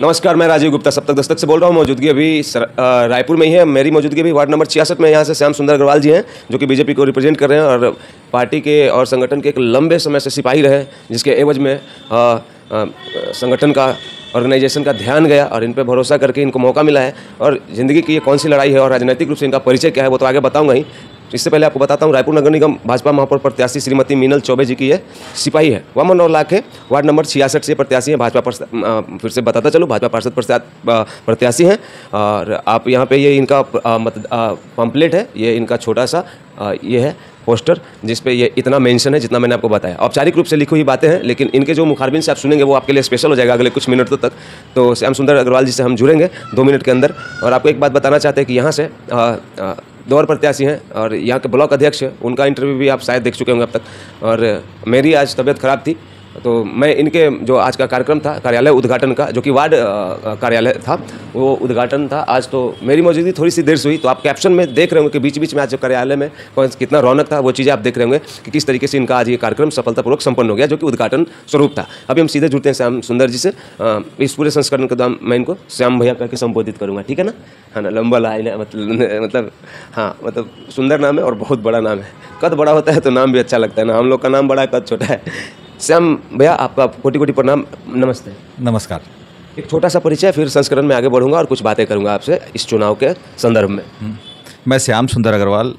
नमस्कार, मैं राजीव गुप्ता सब तक दस्तक से बोल रहा हूँ। मौजूदगी अभी रायपुर में ही है। मेरी मौजूदगी अभी वार्ड नंबर 66 में। यहाँ से श्याम सुंदर अग्रवाल जी हैं जो कि बीजेपी को रिप्रेजेंट कर रहे हैं और पार्टी के और संगठन के एक लंबे समय से सिपाही रहे, जिसके एवज में संगठन का ऑर्गेनाइजेशन का ध्यान गया और इन पे भरोसा करके इनको मौका मिला है। और ज़िंदगी की ये कौन सी लड़ाई है और राजनीतिक रूप से इनका परिचय क्या है वो तो आगे बताऊंगा ही। इससे पहले आपको बताता हूँ, रायपुर नगर निगम भाजपा महापौर प्रत्याशी श्रीमती मीनल चौबे जी की ये सिपाही है। वामन और लाखे वार्ड नंबर 66 से प्रत्याशी हैं भाजपा फिर से बताता चलो, भाजपा पार्षद प्रत्याशी हैं। और आप यहाँ पे ये इनका पम्पलेट है, ये इनका छोटा सा ये है पोस्टर, जिस पे ये इतना मेंशन है जितना मैंने आपको बताया। औपचारिक रूप से लिखी हुई बातें हैं, लेकिन इनके जो मुखारबिन से आप सुनेंगे वो आपके लिए स्पेशल हो जाएगा अगले कुछ मिनटों तक। तो श्याम सुंदर अग्रवाल जी से हम जुड़ेंगे 2 मिनट के अंदर। और आपको एक बात बताना चाहते हैं कि यहाँ से 2 और प्रत्याशी हैं और यहाँ के ब्लॉक अध्यक्ष हैं, उनका इंटरव्यू भी आप शायद देख चुके होंगे अब तक। और मेरी आज तबीयत ख़राब थी तो मैं इनके जो आज का कार्यक्रम था कार्यालय उद्घाटन का, जो कि वार्ड कार्यालय था, वो उद्घाटन था आज। तो मेरी मौजूदगी थोड़ी सी देर से हुई, तो आप कैप्शन में देख रहे होंगे कि बीच बीच में आज जो कार्यालय में कितना रौनक था, वो चीज़ें आप देख रहे होंगे कि किस तरीके से इनका आज ये कार्यक्रम सफलतापूर्वक संपन्न हो गया, जो कि उद्घाटन स्वरूप था। अभी हम सीधे जुड़ते हैं श्याम सुंदर जी से। इस पूरे संस्करण के दौरान मैं इनको श्याम भैया करके संबोधित करूँगा, ठीक है ना? हाँ ना, लंबा लाइन है, मतलब हाँ, मतलब सुंदर नाम है और बहुत बड़ा नाम है। कद बड़ा होता है तो नाम भी अच्छा लगता है ना। हम लोग का नाम बड़ा है, कद छोटा है। श्याम भैया आपका कोटि कोटि प्रणाम, नमस्ते। नमस्कार। एक छोटा सा परिचय, फिर संस्करण में आगे बढ़ूंगा और कुछ बातें करूंगा आपसे इस चुनाव के संदर्भ में। मैं श्याम सुंदर अग्रवाल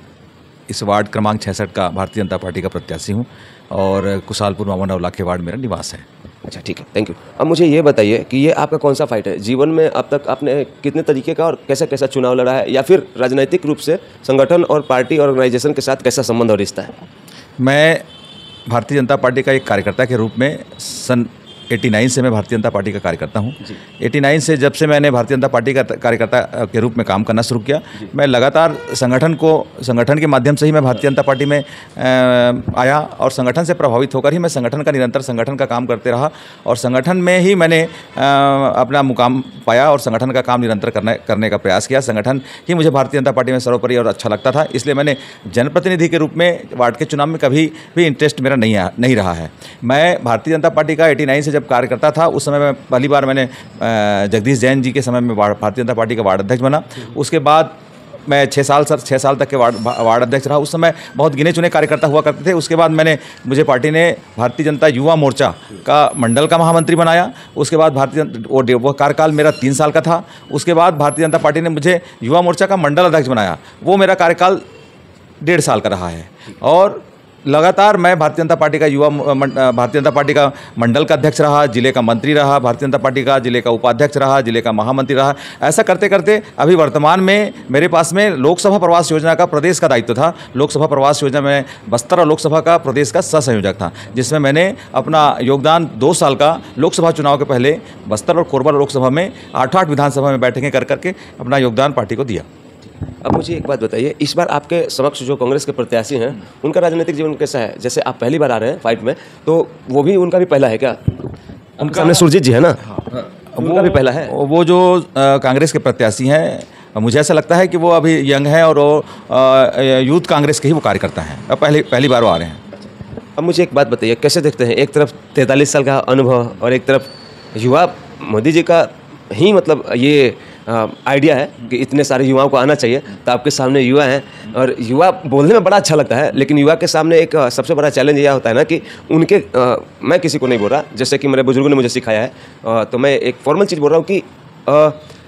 इस वार्ड क्रमांक 66 का भारतीय जनता पार्टी का प्रत्याशी हूं और कुशालपुर वामन के वार्ड मेरा निवास है। अच्छा, ठीक है, थैंक यू। अब मुझे ये बताइए कि ये आपका कौन सा फाइट है जीवन में? अब तक आपने कितने तरीके का और कैसा कैसा चुनाव लड़ा है, या फिर राजनीतिक रूप से संगठन और पार्टी ऑर्गेनाइजेशन के साथ कैसा संबंध और रिश्ता है? मैं भारतीय जनता पार्टी का एक कार्यकर्ता के रूप में सन 89 से मैं भारतीय जनता पार्टी का कार्यकर्ता हूं। 89 से जब से मैंने भारतीय जनता पार्टी का कार्यकर्ता के रूप में काम करना शुरू किया, मैं लगातार संगठन के माध्यम से ही मैं भारतीय जनता पार्टी में आया और संगठन से प्रभावित होकर ही मैं निरंतर संगठन का काम करते रहा और संगठन में ही मैंने अपना मुकाम पाया और संगठन का काम निरंतर करने का प्रयास किया। संगठन ही मुझे भारतीय जनता पार्टी में सर्वोपरि और अच्छा लगता था, इसलिए मैंने जनप्रतिनिधि के रूप में वार्ड के चुनाव में कभी भी इंटरेस्ट मेरा नहीं रहा है। मैं भारतीय जनता पार्टी का 89 से जब कार्यकर्ता था, उस समय मैं पहली बार मैंने जगदीश जैन जी के समय में भारतीय जनता पार्टी का वार्ड अध्यक्ष बना। उसके बाद मैं 6 साल तक के वार्ड अध्यक्ष रहा। उस समय बहुत गिने चुने कार्यकर्ता हुआ करते थे। उसके बाद मुझे पार्टी ने भारतीय जनता युवा मोर्चा का मंडल का महामंत्री बनाया। उसके बाद वो कार्यकाल मेरा 3 साल का था। उसके बाद भारतीय जनता पार्टी ने मुझे युवा मोर्चा का मंडल अध्यक्ष बनाया, वो मेरा कार्यकाल 1.5 साल का रहा है। और लगातार मैं भारतीय जनता पार्टी का मंडल का अध्यक्ष रहा, जिले का मंत्री रहा, भारतीय जनता पार्टी का जिले का उपाध्यक्ष रहा, जिले का महामंत्री रहा। ऐसा करते करते अभी वर्तमान में मेरे पास में लोकसभा प्रवास योजना का प्रदेश का दायित्व था। लोकसभा प्रवास योजना में बस्तर और लोकसभा का प्रदेश का सह-संयोजक था, जिसमें मैंने अपना योगदान 2 साल का लोकसभा चुनाव के पहले बस्तर और कोरबा लोकसभा में 8 विधानसभा में बैठकें कर करके अपना योगदान पार्टी को दिया। अब मुझे एक बात बताइए, इस बार आपके समक्ष जो कांग्रेस के प्रत्याशी हैं, उनका राजनीतिक जीवन कैसा है? जैसे आप पहली बार आ रहे हैं फाइट में, तो वो भी उनका भी पहला है क्या? उनके सामने सुरजीत जी है ना? हाँ। उनका भी पहला है। वो जो कांग्रेस के प्रत्याशी हैं, मुझे ऐसा लगता है कि वो अभी यंग हैं और वो यूथ कांग्रेस के ही वो कार्यकर्ता हैं। अब पहली बार वो आ रहे हैं। अब मुझे एक बात बताइए, कैसे देखते हैं, एक तरफ 43 साल का अनुभव और एक तरफ युवा मोदी जी का ही मतलब ये आइडिया है कि इतने सारे युवाओं को आना चाहिए। तो आपके सामने युवा हैं और युवा बोलने में बड़ा अच्छा लगता है, लेकिन युवा के सामने एक सबसे बड़ा चैलेंज यह होता है ना कि उनके मैं किसी को नहीं बोल रहा, जैसे कि मेरे बुजुर्गों ने मुझे सिखाया है, तो मैं एक फॉर्मल चीज़ बोल रहा हूँ कि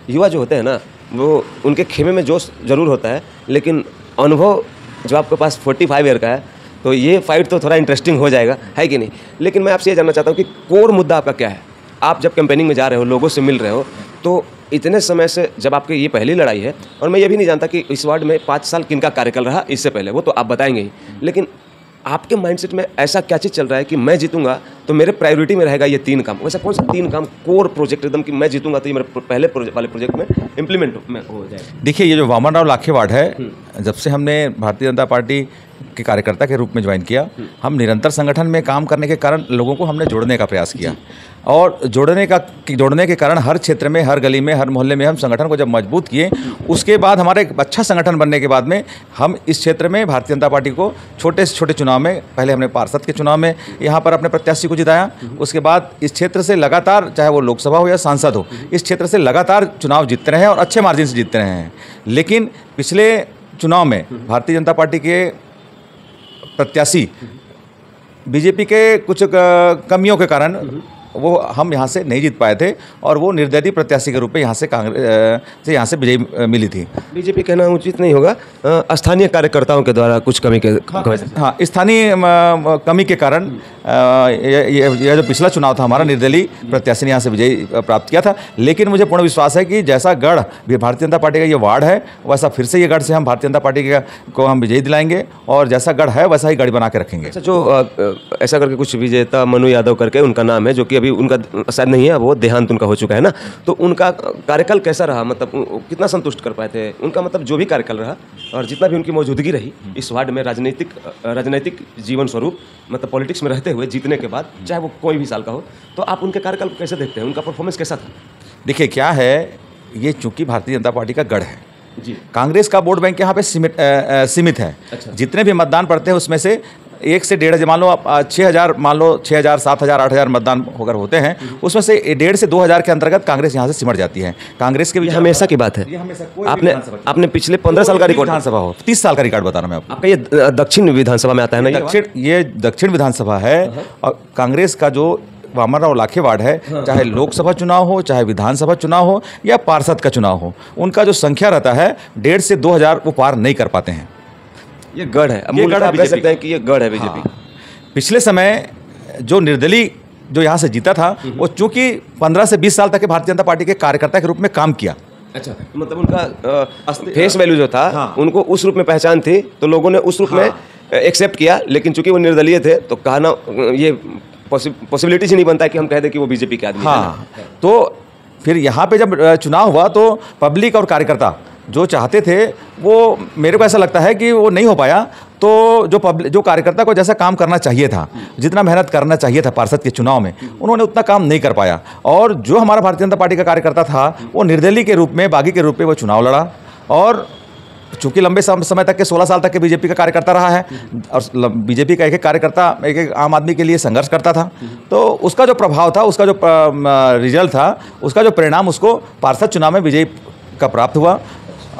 युवा जो होते हैं ना, वो उनके खेमे में जोश ज़रूर होता है, लेकिन अनुभव जो आपके पास 45 ईयर का है, तो ये फाइट तो थोड़ा इंटरेस्टिंग हो जाएगा, है कि नहीं? लेकिन मैं आपसे ये जानना चाहता हूँ कि कोर मुद्दा आपका क्या है? आप जब कैंपेनिंग में जा रहे हो, लोगों से मिल रहे हो, तो इतने समय से जब आपकी ये पहली लड़ाई है, और मैं ये भी नहीं जानता कि इस वार्ड में 5 साल किनका कार्यकाल रहा इससे पहले, वो तो आप बताएंगे ही, लेकिन आपके माइंडसेट में ऐसा क्या चीज़ चल रहा है कि मैं जीतूंगा तो मेरे प्रायोरिटी में रहेगा ये 3 काम? वैसा कौन सा 3 काम कोर प्रोजेक्ट एकदम कि मैं जीतूंगा तो ये मेरे पहले वाले प्रोजेक्ट में इम्प्लीमेंट हो जाए? देखिए, ये जो वामन लाखे वार्ड है, जब से हमने भारतीय जनता पार्टी के कार्यकर्ता के रूप में ज्वाइन किया। हम निरंतर संगठन में काम करने के कारण लोगों को हमने जोड़ने का प्रयास किया और जोड़ने के कारण हर क्षेत्र में, हर गली में, हर मोहल्ले में हम संगठन को जब मजबूत किए, उसके बाद हमारा एक अच्छा संगठन बनने के बाद में हम इस क्षेत्र में भारतीय जनता पार्टी को छोटे से छोटे चुनाव में, पहले हमने पार्षद के चुनाव में यहाँ पर अपने प्रत्याशी को जिताया। उसके बाद इस क्षेत्र से लगातार, चाहे वो लोकसभा हो या सांसद हो, इस क्षेत्र से लगातार चुनाव जीतते रहे और अच्छे मार्जिन से जीतते रहे हैं। लेकिन पिछले चुनाव में भारतीय जनता पार्टी के प्रत्याशी बीजेपी के कुछ कमियों के कारण वो हम यहाँ से नहीं जीत पाए थे और वो निर्दलीय प्रत्याशी के रूप में यहाँ से विजयी मिली थी। बीजेपी कहना उचित नहीं होगा, स्थानीय कार्यकर्ताओं के द्वारा कुछ कमी के हाँ, स्थानीय कमी के कारण यह जो पिछला चुनाव था हमारा, निर्दलीय प्रत्याशी ने यहाँ से विजय प्राप्त किया था। लेकिन मुझे पूर्ण विश्वास है कि जैसा गढ़ भारतीय जनता पार्टी का ये वार्ड है, वैसा फिर से ये गढ़ से हम भारतीय जनता पार्टी को हम विजयी दिलाएंगे और जैसा गढ़ है वैसा ही गढ़ बना के रखेंगे। अच्छा, जो ऐसा करके कुछ विजेता मनु यादव करके उनका नाम है, जो कि अभी उनका शायद नहीं है, वो देहांत उनका हो चुका है ना, तो उनका कार्यकाल कैसा रहा, मतलब कितना संतुष्ट कर पाए थे उनका, मतलब जो भी कार्यकाल रहा और जितना भी उनकी मौजूदगी रही इस वार्ड में राजनीतिक जीवन स्वरूप, मतलब पॉलिटिक्स में रहते हुए जीतने के बाद, चाहे वो कोई भी साल का हो, तो आप उनके कार्यकाल को कैसे देखते हैं, उनका परफॉर्मेंस कैसा था? देखिए क्या है, ये चूंकि भारतीय जनता पार्टी का गढ़ है जी, कांग्रेस का वोट बैंक यहाँ पे सीमित है। अच्छा। जितने भी मतदान पड़ते हैं उसमें से 1 से 1.5 मान लो, 6,000 मान लो, 6,000 7,000 8,000 मतदान होकर होते हैं, उसमें से 1.5 से 2,000 के अंतर्गत कांग्रेस यहाँ से सिमट जाती है। कांग्रेस के भी हमेशा की बात है, आपने पिछले 15 साल का रिकॉर्ड, विधानसभा हो 30 साल का रिकॉर्ड बता रहा हूँ मैं आपका, ये दक्षिण विधानसभा में आता है ना, ये दक्षिण विधानसभा है और कांग्रेस का जो वामनराव लाखे वार्ड है, चाहे लोकसभा चुनाव हो, चाहे विधानसभा चुनाव हो या पार्षद का चुनाव हो, उनका जो संख्या रहता है 1.5 से 2,000 वो पार नहीं कर पाते हैं। ये गढ़ है, आप कह सकते हैं कि ये गढ़ है बीजेपी। पिछले समय जो निर्दलीय जो यहाँ से जीता था, वो चूंकि 15 से 20 साल तक के भारतीय जनता पार्टी के कार्यकर्ता के रूप में काम किया। अच्छा, मतलब उनका फेस वैल्यू जो था, उनको उस रूप में पहचान थी, तो लोगों ने उस रूप में एक्सेप्ट किया। लेकिन चूंकि वो निर्दलीय थे, तो कहना ये पॉसिबिलिटी ही नहीं बनता है कि हम कह दें कि वो बीजेपी के आदमी हैं। तो फिर यहाँ पे जब चुनाव हुआ तो पब्लिक और कार्यकर्ता जो चाहते थे, वो मेरे को ऐसा लगता है कि वो नहीं हो पाया। तो जो कार्यकर्ता को जैसा काम करना चाहिए था, जितना मेहनत करना चाहिए था पार्षद के चुनाव में, उन्होंने उतना काम नहीं कर पाया। और जो हमारा भारतीय जनता पार्टी का कार्यकर्ता था, वो निर्दलीय के रूप में, बागी के रूप में वो चुनाव लड़ा और चूंकि लंबे समय तक के 16 साल तक के बीजेपी का कार्यकर्ता रहा है और बीजेपी का एक कार्यकर्ता एक आम आदमी के लिए संघर्ष करता था, तो उसका जो प्रभाव था, उसका जो रिजल्ट था, उसका जो परिणाम उसको पार्षद चुनाव में विजयी का प्राप्त हुआ।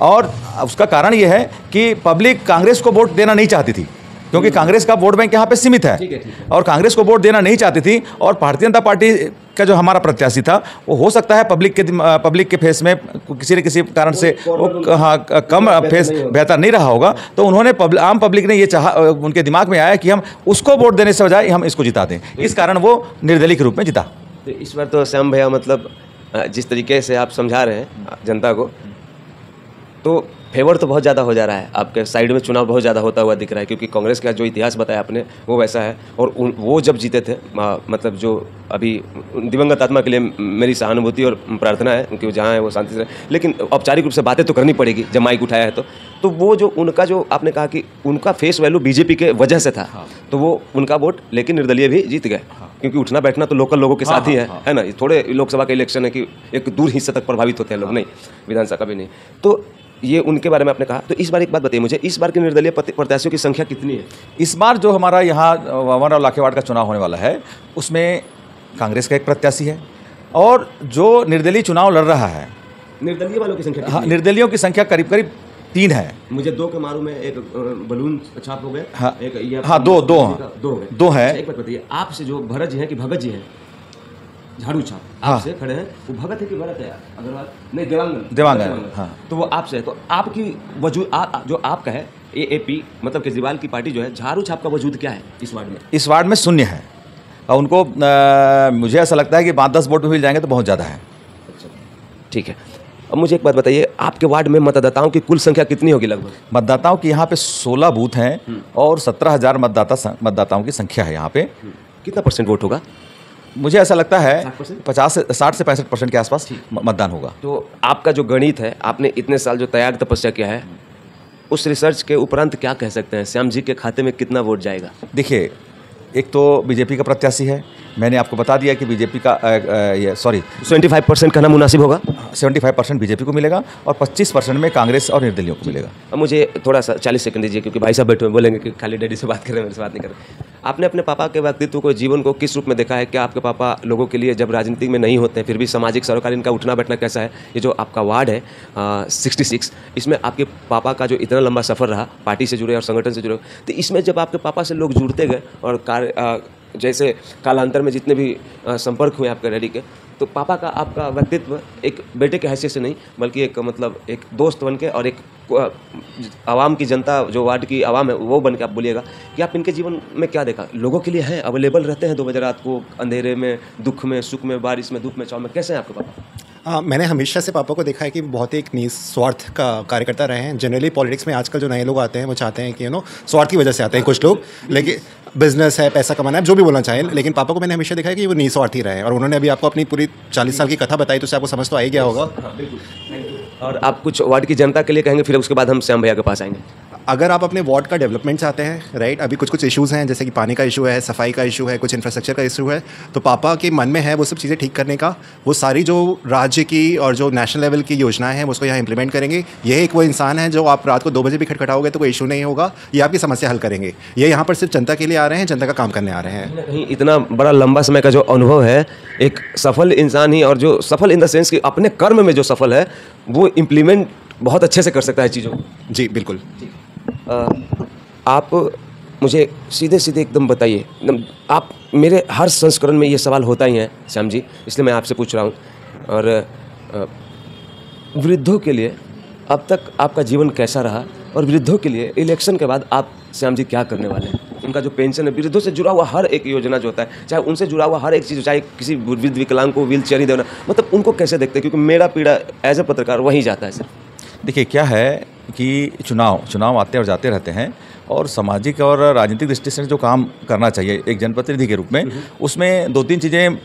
और उसका कारण ये है कि पब्लिक कांग्रेस को वोट देना नहीं चाहती थी, क्योंकि कांग्रेस का वोट बैंक यहाँ पे सीमित है और कांग्रेस को वोट देना नहीं चाहती थी। और भारतीय जनता पार्टी का जो हमारा प्रत्याशी था, वो हो सकता है पब्लिक के फेस में किसी न किसी कारण से वो कम फेस बेहतर नहीं रहा होगा, तो उन्होंने आम पब्लिक ने ये चाहा, उनके दिमाग में आया कि हम उसको वोट देने से बजाय हम इसको जिता दें। इस कारण वो निर्दलीय के रूप में जीता। तो इस बार तो श्याम भैया, मतलब जिस तरीके से आप समझा रहे हैं जनता को, तो फेवर तो बहुत ज़्यादा हो जा रहा है, आपके साइड में चुनाव बहुत ज़्यादा होता हुआ दिख रहा है, क्योंकि कांग्रेस का जो इतिहास बताया आपने वो वैसा है। और वो जब जीते थे, मतलब जो अभी दिवंगत आत्मा के लिए मेरी सहानुभूति और प्रार्थना है, क्योंकि जहाँ है वो शांति से, लेकिन औपचारिक रूप से बातें तो करनी पड़ेगी जब माइक उठाया है तो वो जो उनका, जो आपने कहा कि उनका फेस वैल्यू बीजेपी के वजह से था, तो वो उनका वोट लेकिन निर्दलीय भी जीत गए, क्योंकि उठना बैठना तो लोकल लोगों के साथ ही है ना। थोड़े लोकसभा का इलेक्शन है कि एक दूर हिस्से तक प्रभावित होते हैं लोग, नहीं विधानसभा भी नहीं। तो ये उनके बारे में आपने कहा, तो इस बार एक बात बताइए मुझे, इस बार के निर्दलीय प्रत्याशियों की संख्या कितनी है? इस बार जो हमारा यहाँ वामनराव लाखे वार्ड का चुनाव होने वाला है, उसमें कांग्रेस का एक प्रत्याशी है और जो निर्दलीय चुनाव लड़ रहा है, निर्दलीय वालों की संख्या? हाँ, निर्दलीयों की संख्या करीब 3 है। मुझे 2 के मारू में एक बलून छाप हो गए, दो है। एक बात बताइए, आपसे जो भरत जी हैं कि भगत जी हैं, झाड़ू छाप आपसे खड़े हैं, वो भगत है कि भरत है? अग्रवाल नहीं, देवांगन। हाँ, तो वो आपसे है, तो आपकी वजूद जो आपका है AAP, मतलब केजरीवाल की पार्टी जो है, झाड़ू छाप का वजूद क्या है इस वार्ड में? इस वार्ड में शून्य है और उनको मुझे ऐसा लगता है कि 5-10 वोट मिल जाएंगे तो बहुत ज़्यादा है। अच्छा, ठीक है। अब मुझे एक बात बताइए, आपके वार्ड में मतदाताओं की कुल संख्या कितनी होगी लगभग? मतदाताओं की यहाँ पे 16 बूथ हैं और 17,000 मतदाताओं की संख्या है यहाँ पे। कितना % वोट होगा? मुझे ऐसा लगता है 60 से 65% के आसपास मतदान होगा। तो आपका जो गणित है, आपने इतने साल जो त्याग तपस्या किया है, उस रिसर्च के उपरांत क्या कह सकते हैं, श्याम जी के खाते में कितना वोट जाएगा? देखिए, एक तो बीजेपी का प्रत्याशी है, मैंने आपको बता दिया कि बीजेपी का 25% कहना मुनासिब होगा। 75% बीजेपी को मिलेगा और 25% में कांग्रेस और निर्दलीयों को मिलेगा। अब मुझे थोड़ा सा 40 सेकंड दीजिए, क्योंकि भाई साहब बैठे हुए बोलेंगे कि खाली डैडी से बात कर रहे हैं, मेरे से बात नहीं कर रहे। आपने अपने पापा के व्यक्तित्व को, जीवन को किस रूप में देखा है? क्या आपके पापा लोगों के लिए जब राजनीति में नहीं होते हैं फिर भी सामाजिक सरोकार इनका उठना बैठना कैसा है? ये जो आपका वार्ड है 66, इसमें आपके पापा का जो इतना लंबा सफ़र रहा, पार्टी से जुड़े और संगठन से जुड़े, तो इसमें जब आपके पापा से लोग जुड़ते गए और जैसे कालांतर में जितने भी संपर्क हुए आपके डैडी के, तो पापा का आपका व्यक्तित्व एक बेटे के हैसियत से नहीं, बल्कि एक मतलब एक दोस्त बन के और एक आवाम की जनता, जो वार्ड की आवाम है, वो बन के आप बोलिएगा कि आप इनके जीवन में क्या देखा? लोगों के लिए हैं, अवेलेबल रहते हैं 2 बजे रात को, अंधेरे में, दुख में, सुख में, बारिश में, धूप में, छाँव में, कैसे हैं आपके पापा? मैंने हमेशा से पापा को देखा है कि बहुत ही एक निस्वार्थ का कार्यकर्ता रहे हैं। जनरली पॉलिटिक्स में आजकल जो नए लोग आते हैं वो चाहते हैं कि स्वार्थ की वजह से आते हैं कुछ लोग, लेकिन बिजनेस है, पैसा कमाना है, जो भी बोलना चाहें, लेकिन पापा को मैंने हमेशा देखा है कि वो निस्वार्थी रहे हैं। और उन्होंने अभी आपको अपनी पूरी 40 साल की कथा बताई, तो उससे आपको समझ तो आ ही गया होगा। और आप कुछ वार्ड की जनता के लिए कहेंगे, फिर उसके बाद हम श्याम भैया के पास आएंगे। अगर आप अपने वार्ड का डेवलपमेंट चाहते हैं, राइट, अभी कुछ इश्यूज़ हैं, जैसे कि पानी का इशू है, सफाई का इशू है, कुछ इंफ्रास्ट्रक्चर का इशू है, तो पापा के मन में है वो सब चीज़ें ठीक करने का। वो सारी जो राज्य की और जो नेशनल लेवल की योजनाएं हैं उसको यहाँ इंप्लीमेंट करेंगे। ये एक वो इंसान है जो आप रात को 2 बजे भी खटखटाओगे तो कोई इशू नहीं होगा, ये आपकी समस्या हल करेंगे। ये यहाँ पर सिर्फ जनता के लिए आ रहे हैं, जनता का काम करने आ रहे हैं। कहीं इतना बड़ा लंबा समय का जो अनुभव है, एक सफल इंसान ही, और जो सफल इन द सेंस कि अपने कर्म में जो सफल है वो इम्प्लीमेंट बहुत अच्छे से कर सकता है चीज़ों को। जी बिल्कुल। आप मुझे सीधे सीधे एकदम बताइए, आप, मेरे हर संस्करण में ये सवाल होता ही है श्याम जी, इसलिए मैं आपसे पूछ रहा हूँ। और वृद्धों के लिए अब तक आपका जीवन कैसा रहा, और वृद्धों के लिए इलेक्शन के बाद आप श्याम जी क्या करने वाले हैं? उनका जो पेंशन है, वृद्धों से जुड़ा हुआ हर एक योजना जो होता है, चाहे उनसे जुड़ा हुआ हर एक चीज़, चाहे किसी वृद्ध विकलांग को व्हील चेयर ही देना, मतलब उनको कैसे देखते हैं? क्योंकि मेरा पीड़ा एज ए पत्रकार वहीं जाता है सर। देखिए, क्या है कि चुनाव आते और जाते रहते हैं, और सामाजिक और राजनीतिक दृष्टि से जो काम करना चाहिए एक जनप्रतिनिधि के रूप में, उसमें 2-3 चीज़ें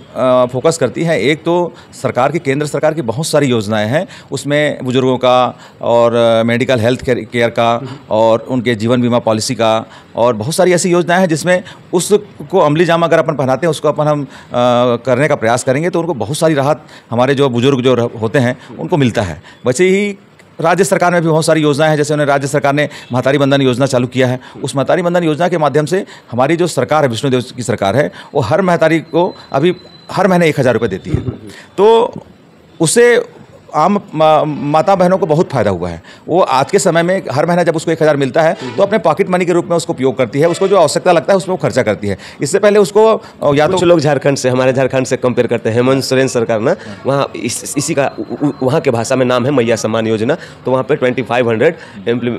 फोकस करती हैं। एक तो सरकार की, केंद्र सरकार की बहुत सारी योजनाएं हैं, उसमें बुजुर्गों का और मेडिकल हेल्थ केयर का और उनके जीवन बीमा पॉलिसी का, और बहुत सारी ऐसी योजनाएं हैं जिसमें उसको अमली जामा अगर अपन पहनाते हैं, उसको अपन हम करने का प्रयास करेंगे तो उनको बहुत सारी राहत, हमारे जो बुजुर्ग जो होते हैं उनको मिलता है। वैसे ही राज्य सरकार में भी बहुत सारी योजनाएं हैं, जैसे उन्हें राज्य सरकार ने महतारी बंधन योजना चालू किया है। उस महतारी बंधन योजना के माध्यम से हमारी जो सरकार है, विष्णुदेव की सरकार है, वो हर महतारी को अभी हर महीने 1000 रुपये देती है। तो उससे आम माता बहनों को बहुत फ़ायदा हुआ है। वो आज के समय में हर महीना जब उसको 1000 मिलता है तो अपने पॉकेट मनी के रूप में उसको उपयोग करती है, उसको जो आवश्यकता लगता है उसमें वो खर्चा करती है। इससे पहले उसको या तो कुछ लोग झारखंड से, हमारे झारखंड से कंपेयर करते हैं, हेमंत सोरेन सरकार ना, वहाँ इसी का वहाँ के भाषा में नाम है मैया सम्मान योजना, तो वहाँ पे 2500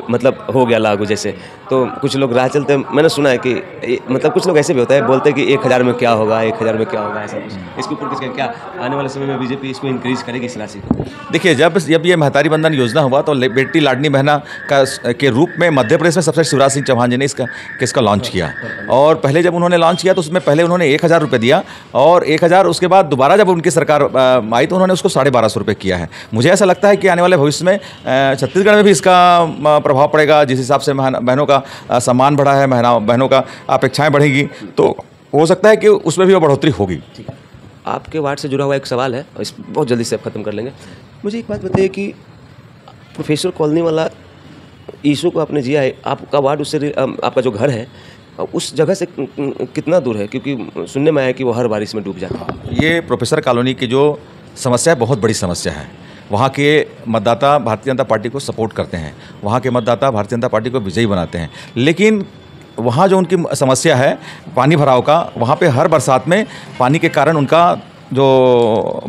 मतलब हो गया लागू जैसे। तो कुछ लोग राह चलते, मैंने सुना है कि मतलब कुछ लोग ऐसे भी होता है, बोलते हैं कि 1000 में क्या होगा, 1000 में क्या होगा, ऐसा कुछ। इसके ऊपर क्या आने वाले समय में बीजेपी इसको इंक्रीज करेगी इस राशि को? देखिए, जब ये महतारी बंधन योजना हुआ तो बेटी लाडली बहना के रूप में मध्य प्रदेश में सबसे शिवराज सिंह चौहान जी ने इसका लॉन्च किया। और पहले जब उन्होंने लॉन्च किया तो उसमें पहले उन्होंने 1000 रुपये दिया, और 1000 उसके बाद दोबारा जब उनकी सरकार आई तो उन्होंने उसको 1250 रुपये किया है। मुझे ऐसा लगता है कि आने वाले भविष्य में छत्तीसगढ़ में भी इसका प्रभाव पड़ेगा। जिस हिसाब से बहनों का सम्मान बढ़ा है, बहनों का अपेक्षाएँ बढ़ेगी, तो हो सकता है कि उसमें भी वो बढ़ोतरी होगी। आपके वार्ड से जुड़ा हुआ एक सवाल है, इस बहुत जल्दी से ख़त्म कर लेंगे। मुझे एक बात बताइए कि प्रोफेसर कॉलोनी वाला इशू को आपने जिया है, आपका वार्ड उससे, आपका जो घर है उस जगह से कितना दूर है? क्योंकि सुनने में आया कि वो हर बारिश में डूब जाता है। ये प्रोफेसर कॉलोनी की जो समस्या है बहुत बड़ी समस्या है। वहाँ के मतदाता भारतीय जनता पार्टी को सपोर्ट करते हैं, वहाँ के मतदाता भारतीय जनता पार्टी को विजयी बनाते हैं, लेकिन वहाँ जो उनकी समस्या है पानी भराव का, वहाँ पे हर बरसात में पानी के कारण उनका जो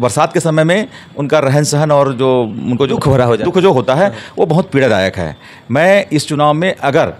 बरसात के समय में उनका रहन सहन और जो उनको जो दुख जो होता है वो बहुत पीड़ादायक है। मैं इस चुनाव में अगर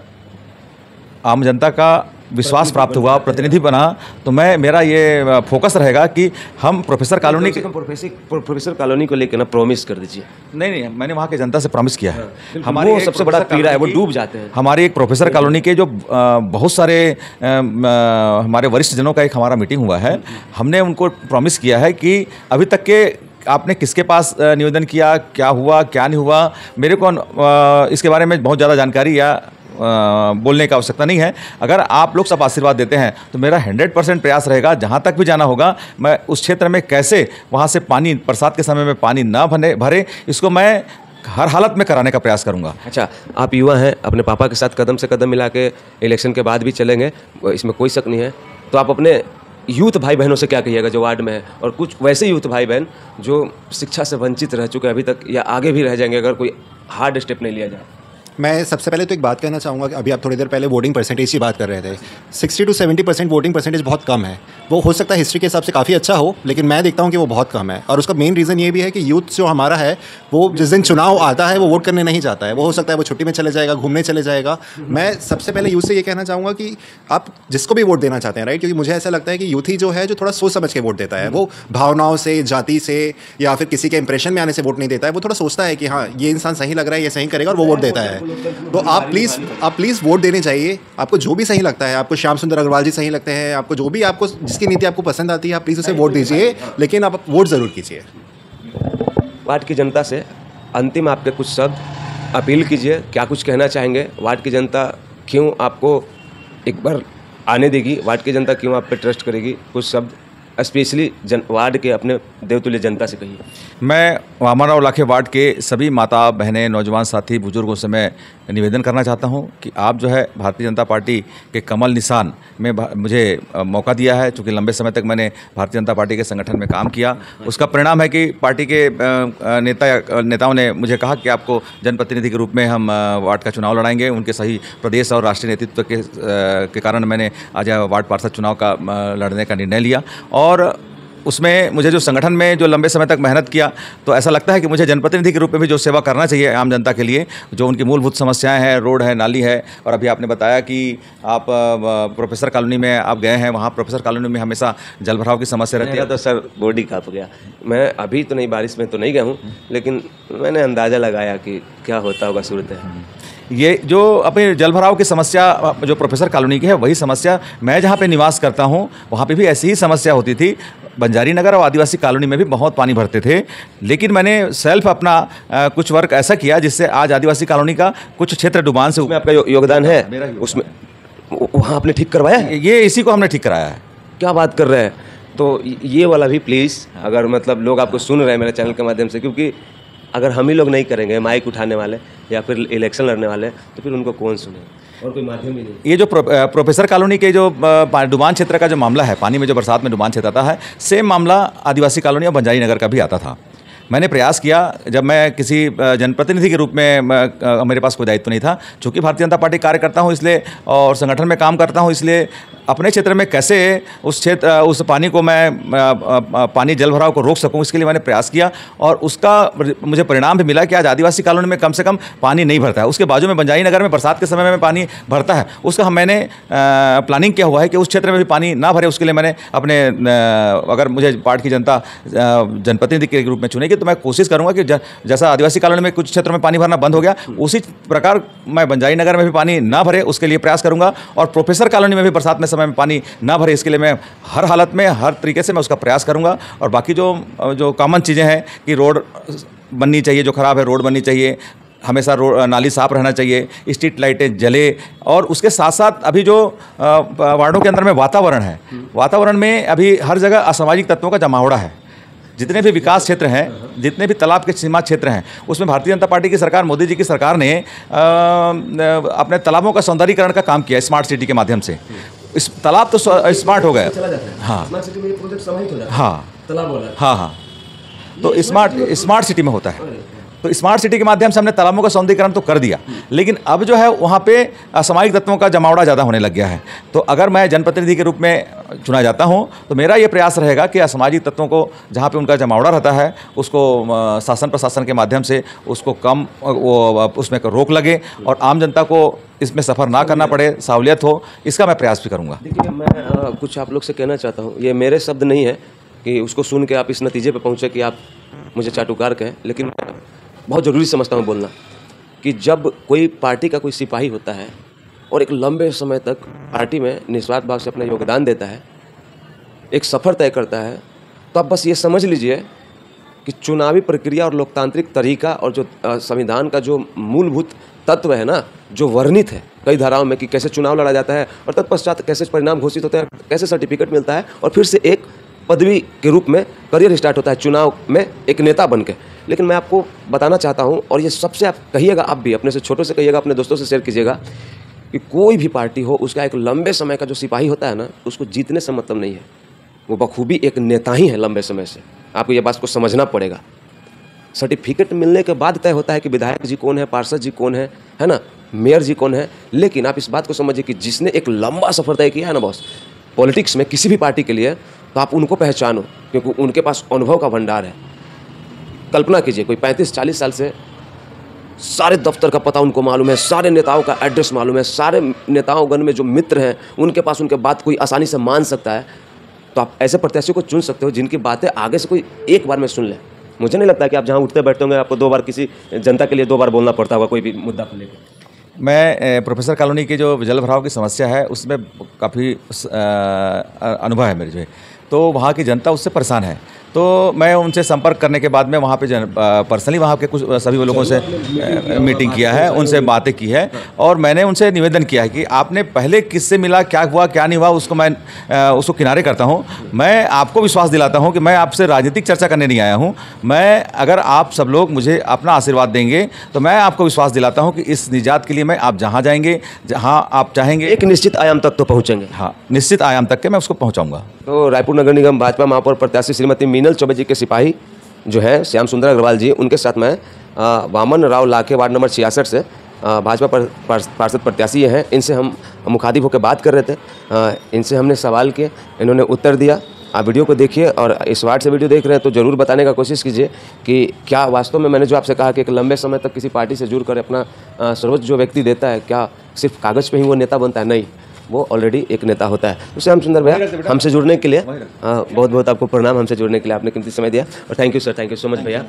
आम जनता का विश्वास प्राप्त हुआ, प्रतिनिधि बना, तो मेरा ये फोकस रहेगा कि हम प्रोफेसर कॉलोनी को लेकर ना प्रॉमिस कर दीजिए। नहीं, मैंने वहाँ के जनता से प्रॉमिस किया है। हमारी सबसे बड़ा पीड़ा है, वो डूब जाते हैं। हमारी एक प्रोफेसर कॉलोनी के जो बहुत सारे हमारे वरिष्ठ जनों का एक हमारा मीटिंग हुआ है, हमने उनको प्रॉमिस किया है कि अभी तक के आपने किसके पास निवेदन किया, क्या हुआ क्या नहीं हुआ, मेरे को इसके बारे में बहुत ज़्यादा जानकारी या बोलने का आवश्यकता नहीं है। अगर आप लोग सब आशीर्वाद देते हैं तो मेरा 100% प्रयास रहेगा, जहाँ तक भी जाना होगा मैं उस क्षेत्र में कैसे वहाँ से पानी, बरसात के समय में पानी ना भरे, इसको मैं हर हालत में कराने का प्रयास करूंगा। अच्छा, आप युवा हैं, अपने पापा के साथ कदम से कदम मिला के इलेक्शन के बाद भी चलेंगे, इसमें कोई शक नहीं है। तो आप अपने यूथ भाई बहनों से क्या कहिएगा जो वार्ड में है, और कुछ वैसे यूथ भाई बहन जो शिक्षा से वंचित रह चुके हैं अभी तक या आगे भी रह जाएंगे अगर कोई हार्ड स्टेप नहीं लिया जाए? मैं सबसे पहले तो एक बात कहना चाहूँगा कि अभी आप थोड़ी देर पहले वोटिंग परसेंटेज की बात कर रहे थे। 60 to 70% वोटिंग परसेंटेज बहुत कम है। वो हो सकता है हिस्ट्री के हिसाब से काफ़ी अच्छा हो, लेकिन मैं देखता हूँ कि वो बहुत कम है। और उसका मेन रीज़न ये भी है कि यूथ जो हमारा है वो जिस दिन चुनाव आता है वो वोट करने नहीं जाता है। वो हो सकता है वो छुट्टी में चले जाएगा, घूमने चले जाएगा। मैं सबसे पहले यूथ से ये कहना चाहूँगा कि आप जिसको भी वोट देना चाहते हैं, राइट, क्योंकि मुझे ऐसा लगता है कि यूथ ही जो है जो थोड़ा सोच समझ के वोट देता है। वो भावनाओं से, जाति से या फिर किसी के इंप्रेशन में आने से वोट नहीं देता है। वो थोड़ा सोचता है कि हाँ ये इंसान सही लग रहा है, ये सही करेगा, और वो वोट देता है। तो आप प्लीज़ वोट देने चाहिए। आपको जो भी सही लगता है, आपको श्याम सुंदर अग्रवाल जी सही लगते हैं, आपको जो भी आपको जिसकी नीति आपको पसंद आती है, आप प्लीज़ उसे वोट दीजिए, लेकिन आप वोट ज़रूर कीजिए। वार्ड की जनता से अंतिम आपके कुछ शब्द अपील कीजिए, क्या कुछ कहना चाहेंगे? वार्ड की जनता क्यों आपको एक बार आने देगी, वार्ड की जनता क्यों आप पे ट्रस्ट करेगी? कुछ शब्द स्पेशली वार्ड के अपने देवतुल्य जनता से कहिए। मैं वामनराव लाखे वार्ड के सभी माता बहनें, नौजवान साथी, बुजुर्गों से मैं निवेदन करना चाहता हूं कि आप जो है भारतीय जनता पार्टी के कमल निशान में मुझे मौका दिया है। चूँकि लंबे समय तक मैंने भारतीय जनता पार्टी के संगठन में काम किया, उसका परिणाम है कि पार्टी के नेताओं ने मुझे कहा कि आपको जनप्रतिनिधि के रूप में हम वार्ड का चुनाव लड़ाएंगे। उनके सही प्रदेश और राष्ट्रीय नेतृत्व के कारण मैंने आज वार्ड पार्षद चुनाव का लड़ने का निर्णय लिया। और उसमें मुझे जो संगठन में जो लंबे समय तक मेहनत किया, तो ऐसा लगता है कि मुझे जनप्रतिनिधि के रूप में भी जो सेवा करना चाहिए आम जनता के लिए, जो उनकी मूलभूत समस्याएं हैं, रोड है, नाली है। और अभी आपने बताया कि आप प्रोफेसर कॉलोनी में आप गए हैं, वहाँ प्रोफेसर कॉलोनी में हमेशा जल भराव की समस्या रहती है। तो सर बॉडी काँप गया। मैं अभी तो नहीं, बारिश में तो नहीं गया हूँ, लेकिन मैंने अंदाज़ा लगाया कि क्या होता होगा सूरत है। ये जो अपने जल भराव की समस्या जो प्रोफेसर कॉलोनी की है, वही समस्या मैं जहाँ पे निवास करता हूँ वहाँ पे भी ऐसी ही समस्या होती थी। बंजारी नगर और आदिवासी कॉलोनी में भी बहुत पानी भरते थे, लेकिन मैंने सेल्फ अपना कुछ वर्क ऐसा किया जिससे आज आदिवासी कॉलोनी का कुछ क्षेत्र डुबान से उसमें आपका योगदान है। मेरा उसमें वहाँ आपने ठीक करवाया है? ये इसी को हमने ठीक कराया है। क्या बात कर रहे हैं? तो ये वाला भी प्लीज़, अगर मतलब लोग आपको सुन रहे हैं मेरे चैनल के माध्यम से, क्योंकि अगर हम ही लोग नहीं करेंगे, माइक उठाने वाले या फिर इलेक्शन लड़ने वाले, तो फिर उनको कौन सुने? और कोई माध्यम ही नहीं। ये जो प्रोफेसर कॉलोनी के जो डुबान क्षेत्र का जो मामला है, पानी में जो बरसात में डुबान क्षेत्र आता है, सेम मामला आदिवासी कॉलोनी और बंजारी नगर का भी आता था। मैंने प्रयास किया, जब मैं किसी जनप्रतिनिधि के रूप में मेरे पास कोई दायित्व नहीं था, चूँकि भारतीय जनता पार्टी कार्यकर्ता हूँ इसलिए और संगठन में काम करता हूँ, इसलिए अपने क्षेत्र में कैसे उस पानी को मैं पानी जल भराव को रोक सकूं, इसके लिए मैंने प्रयास किया। और उसका मुझे परिणाम भी मिला कि आज आदिवासी कॉलोनी में कम से कम पानी नहीं भरता है। उसके बाजू में बंजारी नगर में बरसात के समय में पानी भरता है। उसका मैंने प्लानिंग किया हुआ है कि उस क्षेत्र में भी पानी ना भरे। उसके लिए मैंने अपने अगर मुझे पार्टी की जनता जनप्रतिनिधि के रूप में चुनेगी तो मैं कोशिश करूँगा कि जैसा आदिवासी कॉलोनी में कुछ क्षेत्रों में पानी भरना बंद हो गया, उसी प्रकार मैं बंजारी नगर में भी पानी ना भरे उसके लिए प्रयास करूँगा। और प्रोफेसर कॉलोनी में भी बरसात में समय में पानी ना भरे, इसके लिए मैं हर हालत में, हर तरीके से मैं उसका प्रयास करूंगा। और बाकी जो कॉमन चीज़ें हैं कि रोड बननी चाहिए, जो ख़राब है रोड बननी चाहिए, हमेशा रोड नाली साफ रहना चाहिए, स्ट्रीट लाइटें जले। और उसके साथ साथ अभी जो वार्डों के अंदर में वातावरण है, वातावरण में अभी हर जगह असामाजिक तत्वों का जमावड़ा है। जितने भी विकास क्षेत्र हैं, जितने भी तालाब के सीमा क्षेत्र हैं, उसमें भारतीय जनता पार्टी की सरकार, मोदी जी की सरकार ने अपने तालाबों का सौंदर्यीकरण का काम किया स्मार्ट सिटी के माध्यम से। इस तालाब तो स्मार्ट हो गए। हाँ हाँ, तो स्मार्ट सिटी में होता है। तो स्मार्ट सिटी के माध्यम से हमने तालाबों का सौंदर्यीकरण तो कर दिया, लेकिन अब जो है वहाँ पे असामाजिक तत्वों का जमावड़ा ज़्यादा होने लग गया है। तो अगर मैं जनप्रतिनिधि के रूप में चुना जाता हूँ तो मेरा ये प्रयास रहेगा कि असामाजिक तत्वों को जहाँ पे उनका जमावड़ा रहता है उसको शासन प्रशासन के माध्यम से उसको कम उसमें रोक लगे और आम जनता को इसमें सफ़र ना करना पड़े, सहूलियत हो, इसका मैं प्रयास भी करूँगा। देखिए, मैं कुछ आप लोग से कहना चाहता हूँ, ये मेरे शब्द नहीं है कि उसको सुन के आप इस नतीजे पर पहुँचे कि आप मुझे चाटुकार कहें, लेकिन बहुत ज़रूरी समझता हूँ बोलना कि जब कोई पार्टी का कोई सिपाही होता है और एक लंबे समय तक पार्टी में निस्वार्थ भाव से अपना योगदान देता है, एक सफ़र तय करता है, तो आप बस ये समझ लीजिए कि चुनावी प्रक्रिया और लोकतांत्रिक तरीका और जो संविधान का जो मूलभूत तत्व है ना, जो वर्णित है कई धाराओं में कि कैसे चुनाव लड़ा जाता है और तत्पश्चात कैसे परिणाम घोषित होते हैं, कैसे सर्टिफिकेट मिलता है और फिर से एक पदवी के रूप में करियर स्टार्ट होता है चुनाव में एक नेता बन के। लेकिन मैं आपको बताना चाहता हूँ, और ये सबसे आप कहिएगा, आप भी अपने से छोटों से कहिएगा, अपने दोस्तों से शेयर कीजिएगा कि कोई भी पार्टी हो उसका एक लंबे समय का जो सिपाही होता है ना, उसको जीतने से मतलब नहीं है, वो बखूबी एक नेता ही है लंबे समय से। आपको ये बात को समझना पड़ेगा। सर्टिफिकेट मिलने के बाद तय होता है कि विधायक जी कौन है, पार्षद जी कौन है ना, मेयर जी कौन है। लेकिन आप इस बात को समझिए कि जिसने एक लंबा सफर तय किया है ना बॉस पॉलिटिक्स में किसी भी पार्टी के लिए, तो आप उनको पहचानो, क्योंकि उनके पास अनुभव का भंडार है। कल्पना कीजिए कोई 35-40 साल से सारे दफ्तर का पता उनको मालूम है, सारे नेताओं का एड्रेस मालूम है, सारे नेताओंगण में जो मित्र हैं उनके पास उनके बात कोई आसानी से मान सकता है। तो आप ऐसे प्रत्याशियों को चुन सकते हो जिनकी बातें आगे से कोई एक बार में सुन ले। मुझे नहीं लगता कि आप जहाँ उठते बैठते होंगे आपको 2 बार किसी जनता के लिए 2 बार बोलना पड़ता होगा कोई भी मुद्दा को लेकर। मैं प्रोफेसर कॉलोनी की जो जल भराव की समस्या है उसमें काफ़ी अनुभव है मेरे जो है, तो वहाँ की जनता उससे परेशान है। तो मैं उनसे संपर्क करने के बाद में वहाँ पे पर्सनली वहाँ के कुछ सभी लोगों से मीटिंग किया है, उनसे बातें की है और मैंने उनसे निवेदन किया है कि आपने पहले किससे मिला, क्या हुआ क्या नहीं हुआ, उसको मैं उसको किनारे करता हूँ। मैं आपको विश्वास दिलाता हूँ कि मैं आपसे राजनीतिक चर्चा करने नहीं आया हूँ। मैं अगर आप सब लोग मुझे अपना आशीर्वाद देंगे तो मैं आपको विश्वास दिलाता हूँ कि इस निजात के लिए मैं आप जहाँ जाएंगे, जहाँ आप चाहेंगे, एक निश्चित आयाम तक तो पहुँचेंगे। हाँ, निश्चित आयाम तक के मैं उसको पहुँचाऊँगा। तो रायपुर नगर निगम भाजपा महापौर प्रत्याशी श्रीमती मीनल चौबे जी के सिपाही जो है श्याम सुंदर अग्रवाल जी, उनके साथ मैं वामन राव लाखे वार्ड नंबर 66 से भाजपा पार्षद प्रत्याशी हैं, इनसे हम मुखातिब होकर बात कर रहे थे। इनसे हमने सवाल किए, इन्होंने उत्तर दिया। आप वीडियो को देखिए और इस वार्ड से वीडियो देख रहे हैं तो ज़रूर बताने का कोशिश कीजिए कि क्या वास्तव में मैंने जो आपसे कहा कि एक लंबे समय तक किसी पार्टी से जुड़कर अपना सर्वोच्च जो व्यक्ति देता है, क्या सिर्फ कागज़ पे ही वो नेता बनता है? नहीं, वो ऑलरेडी एक नेता होता है। तो श्याम सुंदर भैया, हमसे जुड़ने के लिए बहुत बहुत आपको प्रणाम। हमसे जुड़ने के लिए आपने कीमती समय दिया और thank you sir, thank you so much भैया।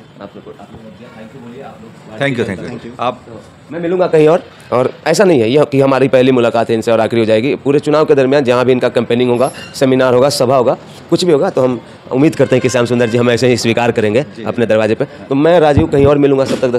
Thank you. आप मैं मिलूंगा कहीं और ऐसा नहीं है यह कि हमारी पहली मुलाकात है इनसे और आखिरी हो जाएगी। पूरे चुनाव के दरमियान जहाँ भी इनका कैंपेनिंग होगा, सेमिनार होगा, सभा होगा, कुछ भी होगा, तो हम उम्मीद करते हैं कि श्याम सुंदर जी हम ऐसे ही स्वीकार करेंगे अपने दरवाजे पे। तो मैं राजीव कहीं और मिलूंगा, तब तक